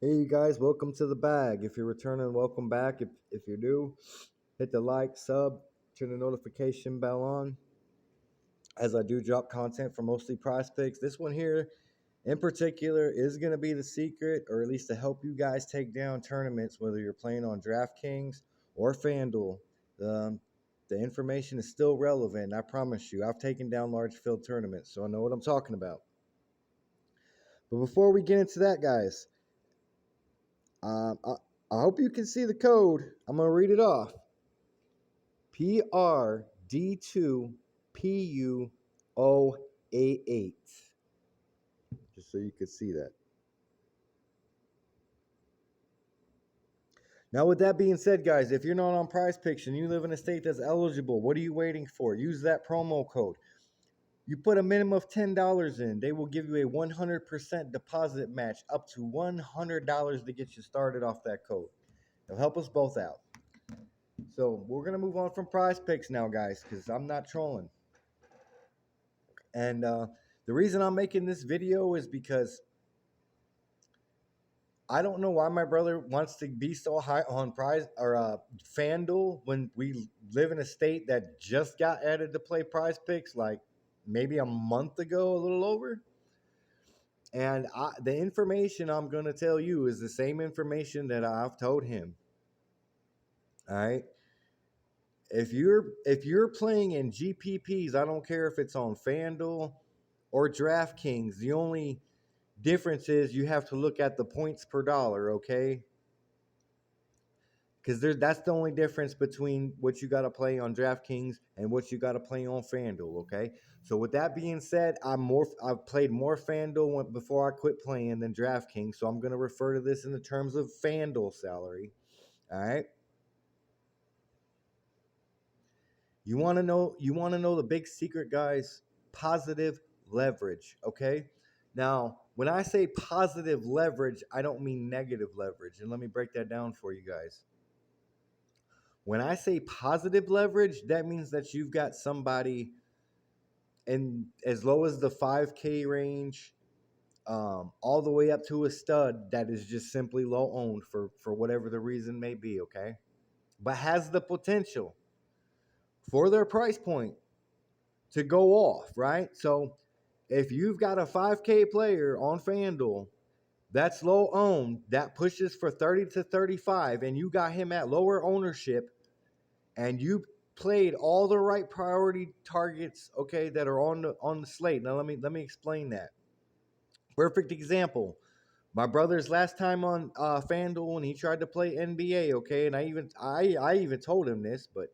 Hey, you guys, welcome to the bag. If you're returning, welcome back. If you're new, hit the like, sub, turn the notification bell on as I do drop content for mostly prize picks. This one here in particular is going to be the secret, or at least to help you guys take down tournaments, whether you're playing on DraftKings or FanDuel. Um, the information is still relevant. I promise you. I've taken down large field tournaments, so I know what I'm talking about. But before we get into that, guys, I hope you can see the code. I'm going to read it off. PRD2PUO88. Just so you could see that. Now, with that being said, guys, if you're not on Prize Picks and you live in a state that's eligible, what are you waiting for? Use that promo code. You put a minimum of $10 in, they will give you a 100% deposit match up to $100 to get you started off that code. It'll help us both out. So we're going to move on from Prize Picks now, guys, because I'm not trolling. And the reason I'm making this video is because I don't know why my brother wants to be so high on prize or FanDuel when we live in a state that just got added to play Prize Picks like maybe a month ago, a little over. And the information I'm going to tell you is the same information that I've told him. All right. If you're playing in GPPs, I don't care if it's on FanDuel or DraftKings. The only difference is you have to look at the points per dollar, okay? Because that's the only difference between what you got to play on DraftKings and what you got to play on FanDuel, okay? So with that being said, I've played more FanDuel before I quit playing than DraftKings, so I'm going to refer to this in the terms of FanDuel salary. All right? You want to know the big secret, guys? Positive leverage, okay? Now, when I say positive leverage, I don't mean negative leverage. And let me break that down for you guys. When I say positive leverage, that means that you've got somebody in as low as the 5K range, all the way up to a stud that is just simply low owned for whatever the reason may be, okay? But has the potential for their price point to go off, right? So if you've got a 5K player on FanDuel that's low owned, that pushes for 30 to 35, and you got him at lower ownership, and you played all the right priority targets, okay, that are on the slate. Now let me explain that. Perfect example. My brother's last time on FanDuel when he tried to play NBA, okay, and I even told him this, but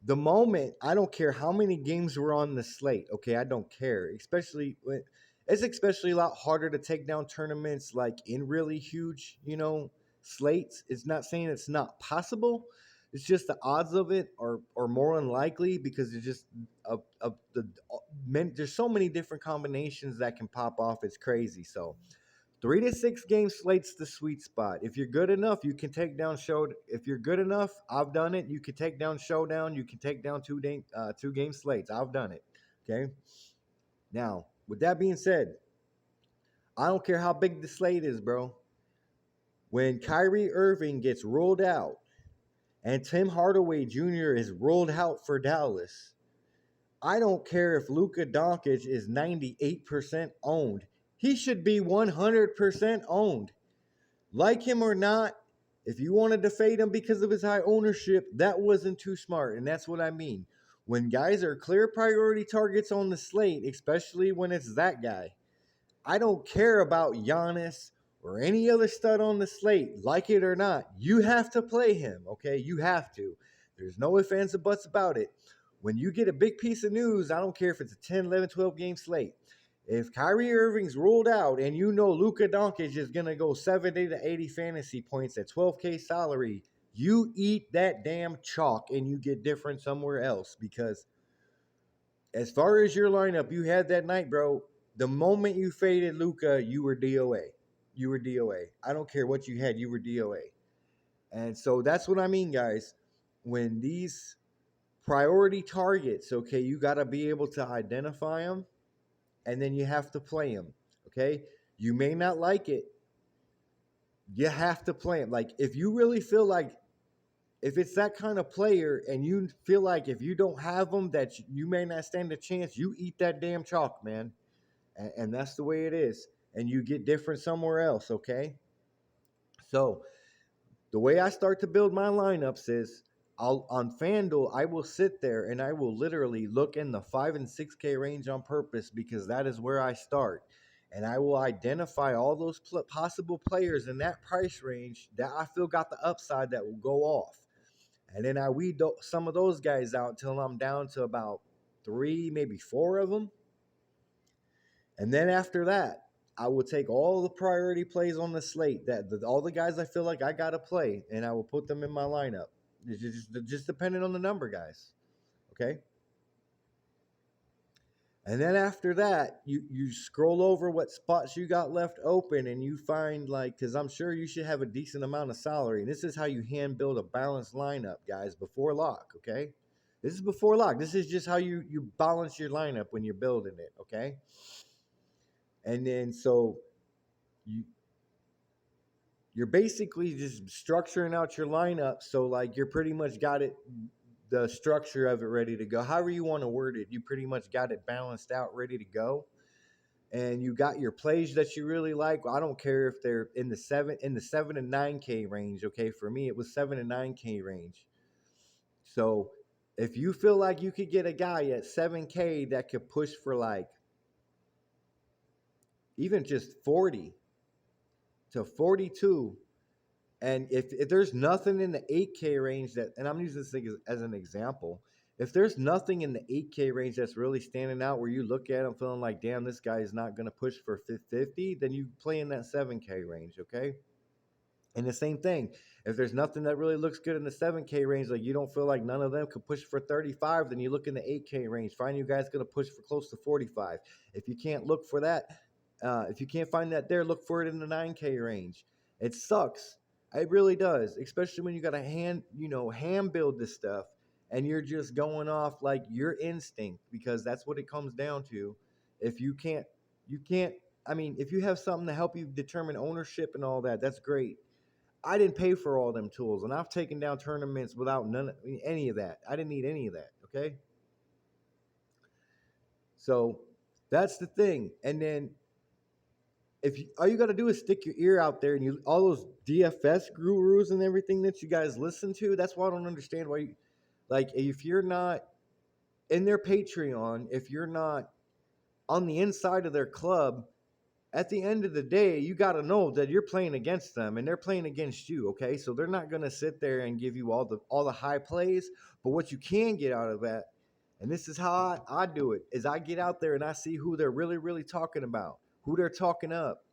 the moment, I don't care how many games were on the slate, okay, I don't care. It's especially a lot harder to take down tournaments like in really huge, slates. It's not saying it's not possible. It's just the odds of it are more unlikely because it's just there's so many different combinations that can pop off. It's crazy. So 3 to 6 game slates the sweet spot. If you're good enough, you can take down show. If you're good enough, I've done it. You can take down showdown. You can take down 2 game slates. I've done it. Okay. Now, with that being said, I don't care how big the slate is, bro. When Kyrie Irving gets ruled out and Tim Hardaway Jr. is ruled out for Dallas, I don't care if Luka Doncic is 98% owned. He should be 100% owned. Like him or not, if you wanted to fade him because of his high ownership, that wasn't too smart. And that's what I mean. When guys are clear priority targets on the slate, especially when it's that guy, I don't care about Giannis or any other stud on the slate, like it or not. You have to play him, okay? You have to. There's no ifs, ands, or buts about it. When you get a big piece of news, I don't care if it's a 10, 11, 12 game slate. If Kyrie Irving's ruled out and you know Luka Doncic is going to go 70 to 80 fantasy points at 12K salary, you eat that damn chalk and you get different somewhere else, because as far as your lineup you had that night, bro, the moment you faded Luka, you were DOA. You were DOA. I don't care what you had, you were DOA. And so that's what I mean, guys. When these priority targets, okay, you got to be able to identify them, and then you have to play them, okay? You may not like it, You have to play him. Like if you really feel like if it's that kind of player and you feel like if you don't have them that you may not stand a chance, you eat that damn chalk, man. And that's the way it is. And you get different somewhere else, okay? So the way I start to build my lineups is I'll on FanDuel, I will sit there and I will literally look in the 5 and 6K range on purpose because that is where I start. And I will identify all those possible players in that price range that I feel got the upside that will go off. And then I weed some of those guys out until I'm down to about three, maybe four of them. And then after that, I will take all the priority plays on the slate all the guys I feel like I gotta play, and I will put them in my lineup. It's just depending on the number, guys. Okay. And then after that, you scroll over what spots you got left open, and you find like because I'm sure you should have a decent amount of salary. And this is how you hand build a balanced lineup, guys, before lock. Okay. This is before lock. This is just how you balance your lineup when you're building it. Okay. And then so you you're basically just structuring out your lineup so like you're pretty much got it the structure of it ready to go however you want to word it. You pretty much got it balanced out ready to go, and you got your plays that you really like. I don't care if they're in the 7 and 9K range. Okay, for me it was 7 and 9K range. So if you feel like you could get a guy at 7K that could push for like even just 40 to 42. And if there's nothing in the 8K range that, and I'm using this thing as an example, if there's nothing in the 8K range that's really standing out where you look at him feeling like, damn, this guy is not going to push for 50, then you play in that 7K range, okay? And the same thing, if there's nothing that really looks good in the 7K range, like you don't feel like none of them could push for 35, then you look in the 8K range. Find you guys going to push for close to 45. If you can't look for that, if you can't find that there, look for it in the 9K range. It sucks. It really does, especially when you got to hand build this stuff and you're just going off like your instinct because that's what it comes down to. If you can't, I mean, if you have something to help you determine ownership and all that, that's great. I didn't pay for all them tools, and I've taken down tournaments without any of that. I didn't need any of that. Okay, so that's the thing. And then if you, all you got to do is stick your ear out there, and you all those DFS gurus and everything that you guys listen to. That's why I don't understand why you like if you're not in their Patreon, if you're not on the inside of their club, at the end of the day, you got to know that you're playing against them and they're playing against you. Okay, so they're not going to sit there and give you all the high plays, but what you can get out of that, and this is how I do it, is I get out there and I see who they're really really talking about, who they're talking up.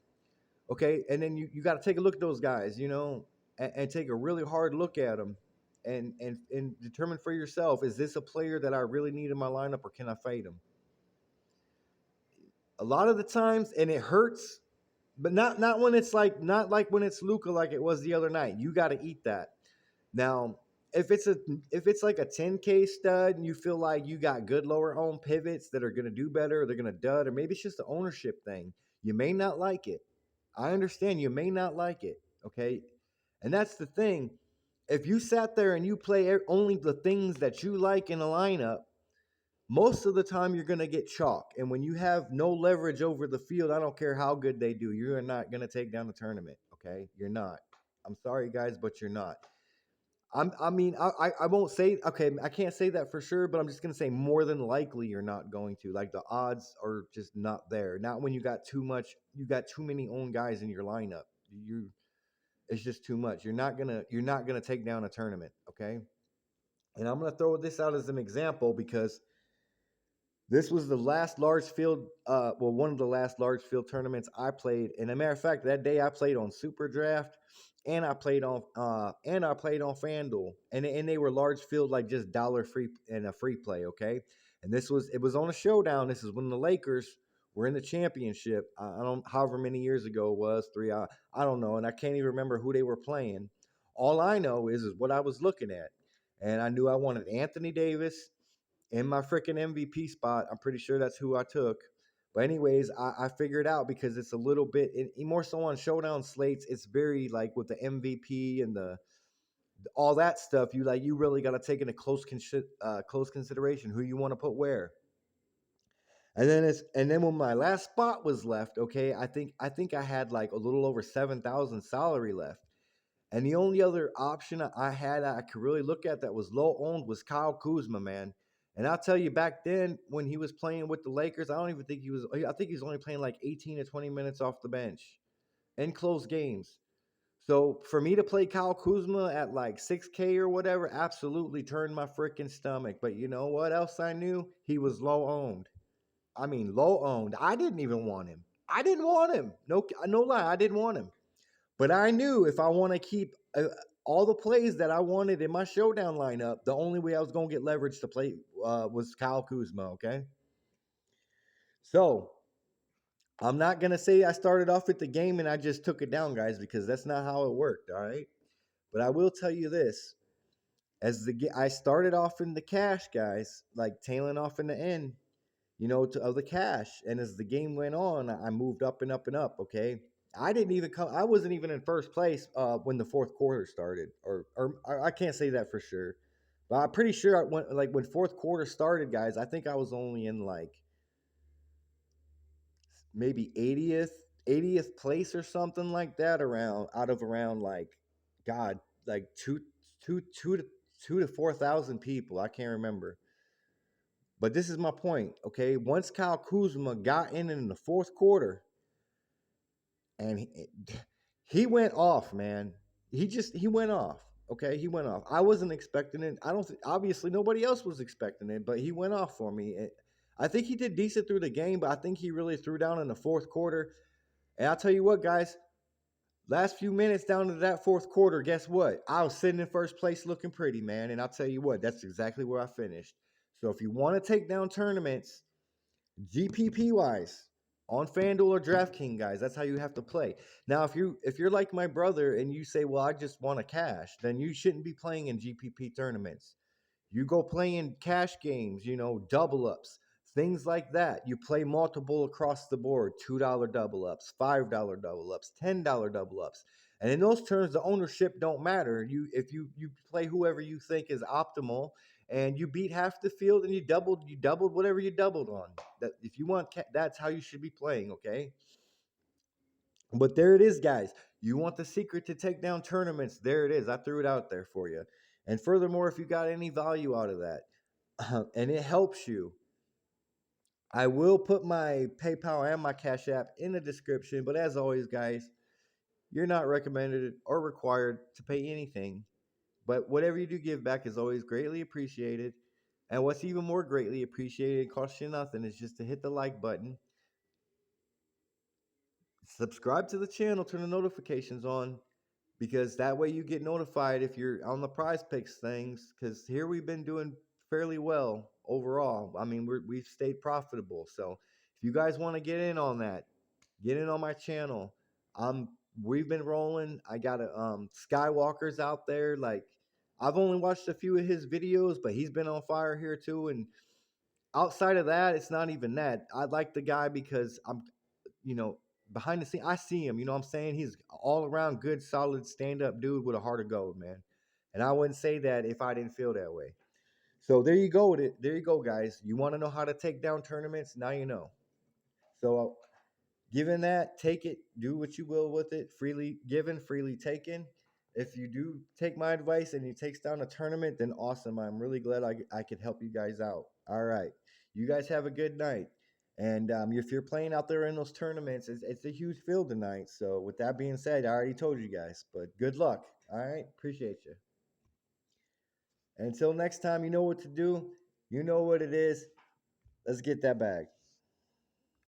Okay, and then you got to take a look at those guys, and take a really hard look at them. And determine for yourself, is this a player that I really need in my lineup or can I fade him? A lot of the times, and it hurts, but not when it's like not like when it's Luca like it was the other night. You got to eat that. Now, if it's like a 10K stud and you feel like you got good lower owned pivots that are going to do better, or they're going to dud, or maybe it's just an ownership thing. You may not like it. I understand you may not like it. Okay, and that's the thing. If you sat there and you play only the things that you like in a lineup, most of the time you're going to get chalk. And when you have no leverage over the field, I don't care how good they do, you're not going to take down the tournament. Okay, you're not. I'm sorry, guys, but you're not. I won't say, okay, I can't say that for sure, but I'm just going to say more than likely you're not going to. Like the odds are just not there. Not when you got you got too many own guys in your lineup. It's just too much. You're not gonna take down a tournament, okay? And I'm gonna throw this out as an example because this was the last large field, one of the last large field tournaments I played. And a matter of fact, that day I played on Super Draft, and I played on FanDuel, and they were large field, like just dollar free and a free play. Okay, and it was on a showdown. This is when the Lakers were in the championship. I don't, however many years ago it was, I don't know, and I can't even remember who they were playing. All I know is what I was looking at, and I knew I wanted Anthony Davis in my freaking MVP spot. I'm pretty sure that's who I took. But anyways, I figured out because it's a little bit more so on showdown slates. It's very like with the MVP and the all that stuff. You really got to take into close consideration who you want to put where. And then when my last spot was left, okay, I think I had like a little over 7,000 salary left. And the only other option I had I could really look at that was low owned was Kyle Kuzma, man. And I'll tell you, back then when he was playing with the Lakers, I don't even think he was. I think he was only playing like 18 to 20 minutes off the bench in close games. So for me to play Kyle Kuzma at like 6K or whatever, absolutely turned my freaking stomach. But you know what else I knew? He was low owned. I mean, low owned. I didn't even want him. I didn't want him. No lie, I didn't want him. But I knew if I want to keep all the plays that I wanted in my showdown lineup, the only way I was going to get leverage to play was Kyle Kuzma. Okay, so I'm not gonna say I started off with the game and I just took it down, guys, because that's not how it worked. All right, but I will tell you this: I started off in the cash, guys, like tailing off in the end, of the cash. And as the game went on, I moved up and up and up. Okay, I wasn't even in first place when the fourth quarter started, or I can't say that for sure, but I'm pretty sure when fourth quarter started, guys. I think I was only in like maybe 80th place or something like that, around out of around like God, like two to 4,000 people. I can't remember. But this is my point, okay? Once Kyle Kuzma got in the fourth quarter, and he went off, man. He went off. Okay, he went off. I wasn't expecting it. I don't. Obviously, nobody else was expecting it, but he went off for me. I think he did decent through the game, but I think he really threw down in the fourth quarter. And I'll tell you what, guys. Last few minutes down to that fourth quarter, guess what? I was sitting in first place looking pretty, man. And I'll tell you what, that's exactly where I finished. So if you want to take down tournaments, GPP wise, on FanDuel or DraftKings, guys, that's how you have to play. Now, if you're like my brother and you say, well, I just want to cash, then you shouldn't be playing in GPP tournaments. You go play in cash games, double ups, things like that. You play multiple across the board, $2 double ups, $5 double ups, $10 double ups. And in those terms, the ownership don't matter. If you play whoever you think is optimal and you beat half the field and you doubled whatever you doubled on. That if you want that's how you should be playing, okay? But there it is, guys. You want the secret to take down tournaments? There it is. I threw it out there for you. And furthermore, if you got any value out of that, and it helps you, I will put my PayPal and my Cash App in the description. But as always, guys, you're not recommended or required to pay anything. But whatever you do give back is always greatly appreciated. And what's even more greatly appreciated, costs you nothing, is just to hit the like button, subscribe to the channel, turn the notifications on, because that way you get notified if you're on the prize picks things. Because here we've been doing fairly well overall. I mean, we've stayed profitable. So if you guys want to get in on that, get in on my channel. We've been rolling. I got a Skywalker's out there. Like, I've only watched a few of his videos, but he's been on fire here too. And outside of that, it's not even that. I like the guy because you know, behind the scene, I see him. You know what I'm saying? He's all around good, solid, stand up dude with a heart of gold, man. And I wouldn't say that if I didn't feel that way. So there you go with it. There you go, guys. You want to know how to take down tournaments? Now you know. So given that, take it, do what you will with it. Freely given, freely taken. If you do take my advice and it takes down a tournament, then awesome. I'm really glad I could help you guys out. All right. You guys have a good night. And if you're playing out there in those tournaments, it's a huge field tonight. So with that being said, I already told you guys, but good luck. All right. Appreciate you. And until next time, you know what to do. You know what it is. Let's get that bag.